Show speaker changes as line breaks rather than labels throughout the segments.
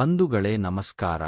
ಬಂಧುಗಳೇ ನಮಸ್ಕಾರ.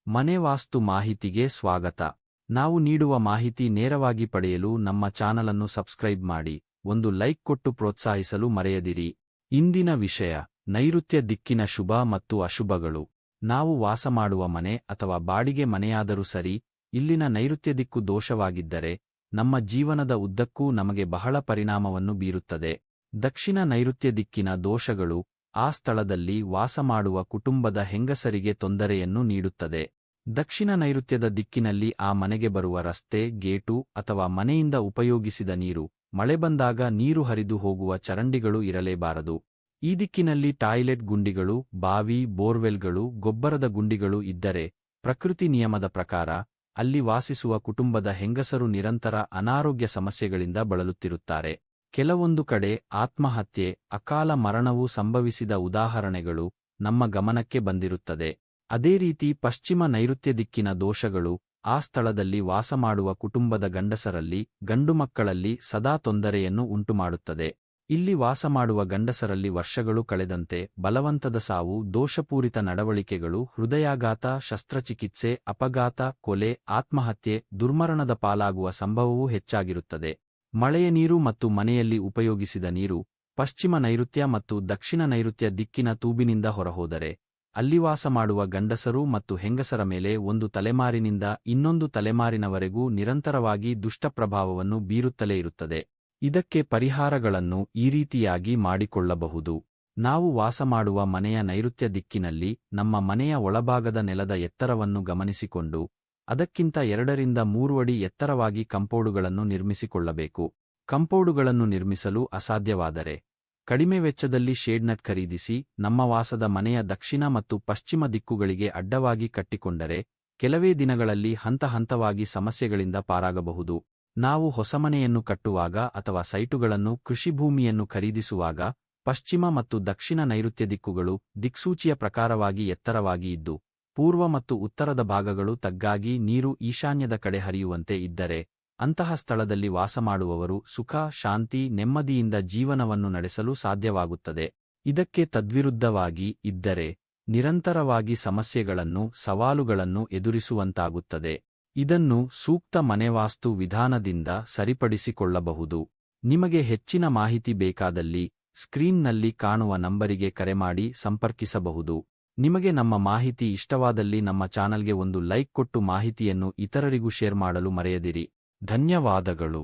ಮನೆ ವಾಸ್ತು ಮಾಹಿತಿಗೆ ಸ್ವಾಗತ. ನಾವು ನೀಡುವ ಮಾಹಿತಿ ನೇರವಾಗಿ ಪಡೆಯಲು ನಮ್ಮ ಚಾನಲನ್ನು ಸಬ್ಸ್ಕ್ರೈಬ್ ಮಾಡಿ, ಒಂದು ಲೈಕ್ ಕೊಟ್ಟು ಪ್ರೋತ್ಸಾಹಿಸಲು ಮರೆಯದಿರಿ. ಇಂದಿನ ವಿಷಯ: ನೈಋತ್ಯ ದಿಕ್ಕಿನ ಶುಭ ಮತ್ತು ಅಶುಭಗಳು. ನಾವು ವಾಸ ಮಾಡುವ ಮನೆ ಅಥವಾ ಬಾಡಿಗೆ ಮನೆಯಾದರೂ ಸರಿ, ಇಲ್ಲಿನ ನೈಋತ್ಯ ದಿಕ್ಕು ದೋಷವಾಗಿದ್ದರೆ ನಮ್ಮ ಜೀವನದ ಉದ್ದಕ್ಕೂ ನಮಗೆ ಬಹಳ ಪರಿಣಾಮವನ್ನು ಬೀರುತ್ತದೆ. ದಕ್ಷಿಣ ನೈಋತ್ಯ ದಿಕ್ಕಿನ ದೋಷಗಳು ಆ ಸ್ಥಳದಲ್ಲಿ ವಾಸ ಮಾಡುವ ಕುಟುಂಬದ ಹೆಂಗಸರಿಗೆ ತೊಂದರೆಯನ್ನು ನೀಡುತ್ತದೆ. ದಕ್ಷಿಣ ನೈಋತ್ಯದ ದಿಕ್ಕಿನಲ್ಲಿ ಆ ಮನೆಗೆ ಬರುವ ರಸ್ತೆ, ಗೇಟು ಅಥವಾ ಮನೆಯಿಂದ ಉಪಯೋಗಿಸಿದ ನೀರು, ಮಳೆ ಬಂದಾಗ ನೀರು ಹರಿದು ಹೋಗುವ ಚರಂಡಿಗಳು ಇರಲೇಬಾರದು. ಈ ದಿಕ್ಕಿನಲ್ಲಿ ಟಾಯ್ಲೆಟ್ ಗುಂಡಿಗಳು, ಬಾವಿ, ಬೋರ್ವೆಲ್ಗಳು, ಗೊಬ್ಬರದ ಗುಂಡಿಗಳು ಇದ್ದರೆ ಪ್ರಕೃತಿ ನಿಯಮದ ಪ್ರಕಾರ ಅಲ್ಲಿ ವಾಸಿಸುವ ಕುಟುಂಬದ ಹೆಂಗಸರು ನಿರಂತರ ಅನಾರೋಗ್ಯ ಸಮಸ್ಯೆಗಳಿಂದ ಬಳಲುತ್ತಿರುತ್ತಾರೆ. ಕೆಲವೊಂದು ಕಡೆ ಆತ್ಮಹತ್ಯೆ, ಅಕಾಲ ಮರಣವೂ ಸಂಭವಿಸಿದ ಉದಾಹರಣೆಗಳು ನಮ್ಮ ಗಮನಕ್ಕೆ ಬಂದಿರುತ್ತದೆ. ಅದೇ ರೀತಿ ಪಶ್ಚಿಮ ನೈಋತ್ಯ ದಿಕ್ಕಿನ ದೋಷಗಳು ಆ ಸ್ಥಳದಲ್ಲಿ ವಾಸ ಮಾಡುವ ಕುಟುಂಬದ ಗಂಡಸರಲ್ಲಿ, ಗಂಡು ಮಕ್ಕಳಲ್ಲಿ ಸದಾ ತೊಂದರೆಯನ್ನು ಉಂಟುಮಾಡುತ್ತದೆ. ಇಲ್ಲಿ ವಾಸ ಮಾಡುವ ಗಂಡಸರಲ್ಲಿ ವರ್ಷಗಳು ಕಳೆದಂತೆ ಬಲವಂತದ ಸಾವು, ದೋಷಪೂರಿತ ನಡವಳಿಕೆಗಳು, ಹೃದಯಾಘಾತ, ಶಸ್ತ್ರಚಿಕಿತ್ಸೆ, ಅಪಘಾತ, ಕೊಲೆ, ಆತ್ಮಹತ್ಯೆ, ದುರ್ಮರಣದ ಪಾಲಾಗುವ ಸಂಭವವೂ ಹೆಚ್ಚಾಗಿರುತ್ತದೆ. ಮಳೆಯ ನೀರು ಮತ್ತು ಮನೆಯಲ್ಲಿ ಉಪಯೋಗಿಸಿದ ನೀರು ಪಶ್ಚಿಮ ನೈಋತ್ಯ ಮತ್ತು ದಕ್ಷಿಣ ನೈಋತ್ಯ ದಿಕ್ಕಿನ ತೂಬಿನಿಂದ ಹೊರಹೋದರೆ ಅಲ್ಲಿ ವಾಸ ಮಾಡುವ ಗಂಡಸರು ಮತ್ತು ಹೆಂಗಸರ ಮೇಲೆ ಒಂದು ತಲೆಮಾರಿನಿಂದ ಇನ್ನೊಂದು ತಲೆಮಾರಿನವರೆಗೂ ನಿರಂತರವಾಗಿ ದುಷ್ಟಪ್ರಭಾವವನ್ನು ಬೀರುತ್ತಲೇ ಇರುತ್ತದೆ. ಇದಕ್ಕೆ ಪರಿಹಾರಗಳನ್ನು ಈ ರೀತಿಯಾಗಿ ಮಾಡಿಕೊಳ್ಳಬಹುದು. ನಾವು ವಾಸ ಮಾಡುವ ಮನೆಯ ನೈಋತ್ಯ ದಿಕ್ಕಿನಲ್ಲಿ ನಮ್ಮ ಮನೆಯ ಒಳಭಾಗದ ನೆಲದ ಎತ್ತರವನ್ನು ಗಮನಿಸಿಕೊಂಡು ಅದಕ್ಕಿಂತ 2 ರಿಂದ 3 ಅಡಿ ಎತ್ತರವಾಗಿ ಕಂಪೌಂಡುಗಳನ್ನು ನಿರ್ಮಿಸಿಕೊಳ್ಳಬೇಕು. ಕಂಪೌಂಡುಗಳನ್ನು ನಿರ್ಮಿಸಲು ಅಸಾಧ್ಯವಾದರೆ ಕಡಿಮೆ ವೆಚ್ಚದಲ್ಲಿ ಶೇಡ್ನಟ್ ಖರೀದಿಸಿ ನಮ್ಮ ವಾಸದ ಮನೆಯ ದಕ್ಷಿಣ ಮತ್ತು ಪಶ್ಚಿಮ ದಿಕ್ಕುಗಳಿಗೆ ಅಡ್ಡವಾಗಿ ಕಟ್ಟಿಕೊಂಡರೆ ಕೆಲವೇ ದಿನಗಳಲ್ಲಿ ಹಂತಹಂತವಾಗಿ ಸಮಸ್ಯೆಗಳಿಂದ ಪಾರಾಗಬಹುದು. ನಾವು ಹೊಸಮನೆಯನ್ನು ಕಟ್ಟುವಾಗ ಅಥವಾ ಸೈಟುಗಳನ್ನು, ಕೃಷಿಭೂಮಿಯನ್ನು ಖರೀದಿಸುವಾಗ ಪಶ್ಚಿಮ ಮತ್ತು ದಕ್ಷಿಣ ನೈಋತ್ಯ ದಿಕ್ಕುಗಳು ದಿಕ್ಸೂಚಿಯ ಪ್ರಕಾರವಾಗಿ ಎತ್ತರವಾಗಿ ಇದ್ದು ಪೂರ್ವ ಮತ್ತು ಉತ್ತರದ ಭಾಗಗಳು ತಗ್ಗಾಗಿ ನೀರು ಈಶಾನ್ಯದ ಕಡೆ ಹರಿಯುವಂತೆ ಇದ್ದರೆ ಅಂತಹ ಸ್ಥಳದಲ್ಲಿ ವಾಸ ಮಾಡುವವರು ಸುಖ, ಶಾಂತಿ, ನೆಮ್ಮದಿಯಿಂದ ಜೀವನವನ್ನು ನಡೆಸಲು ಸಾಧ್ಯವಾಗುತ್ತದೆ. ಇದಕ್ಕೆ ತದ್ವಿರುದ್ಧವಾಗಿ ಇದ್ದರೆ ನಿರಂತರವಾಗಿ ಸಮಸ್ಯೆಗಳನ್ನು, ಸವಾಲುಗಳನ್ನು ಎದುರಿಸುವಂತಾಗುತ್ತದೆ. ಇದನ್ನು ಸೂಕ್ತ ಮನೆವಾಸ್ತು ವಿಧಾನದಿಂದ ಸರಿಪಡಿಸಿಕೊಳ್ಳಬಹುದು. ನಿಮಗೆ ಹೆಚ್ಚಿನ ಮಾಹಿತಿ ಬೇಕಾದಲ್ಲಿ ಸ್ಕ್ರೀನ್ನಲ್ಲಿ ಕಾಣುವ ನಂಬರಿಗೆ ಕರೆ ಮಾಡಿ ಸಂಪರ್ಕಿಸಬಹುದು. ನಿಮಗೆ ನಮ್ಮ ಮಾಹಿತಿ ಇಷ್ಟವಾದಲ್ಲಿ ನಮ್ಮ ಚಾನಲ್ಗೆ ಒಂದು ಲೈಕ್ ಕೊಟ್ಟು ಮಾಹಿತಿಯನ್ನು ಇತರರಿಗೂ ಶೇರ್ ಮಾಡಲು ಮರೆಯದಿರಿ. ಧನ್ಯವಾದಗಳು.